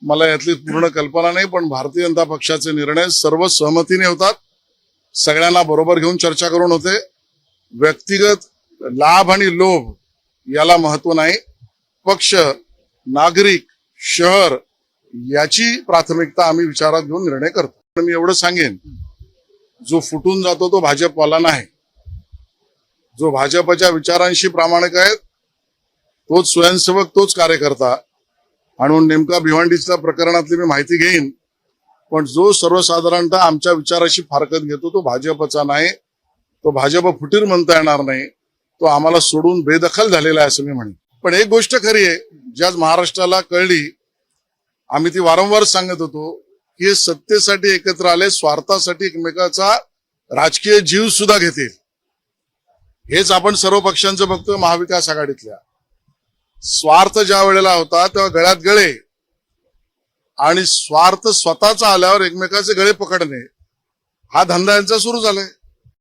मला यातली पूर्ण कल्पना नाही, पण भारतीय जनता पक्षाचे निर्णय सर्व सहमतीने होतात, सगळ्यांना बरोबर घेऊन चर्चा करून होते. व्यक्तिगत लाभ आणि लोभ याला महत्व नाही. पक्ष, नागरिक, शहर याची प्राथमिकता आम्ही विचारात घेऊन निर्णय करतो. पण मी एवढं सांगेन, जो फुटून जातो तो भाजपवाला नाही. जो भाजपच्या विचारांशी प्रामाणिक आहे तोच स्वयंसेवक, तोच कार्यकर्ता. आणि नेमका भिवंडीच्या प्रकरणातली मी माहिती घेईन, पण जो सर्वसाधारणतः आमच्या विचाराशी फारकत घेतो तो भाजपचा नाही. तो भाजप फुटीर म्हणता येणार नाही. तो आम्हाला सोडून बेदखल झालेला आहे असं मी म्हणेन. पण एक गोष्ट खरी आहे, जी आज महाराष्ट्राला कळली, आम्ही ती वारंवार सांगत होतो की हे सत्तेसाठी एकत्र आले, स्वार्थासाठी एकमेकाचा राजकीय जीव सुद्धा घेतील. हेच आपण सर्व पक्षांचं बघतोय. महाविकास आघाडीतल्या स्वार्थ ज्या वेळेला होता तेव्हा गळ्यात गळे, आणि स्वार्थ स्वतःचा आल्यावर एकमेकाचे गळे पकडणे हा धंदा यांचा सुरू झालाय.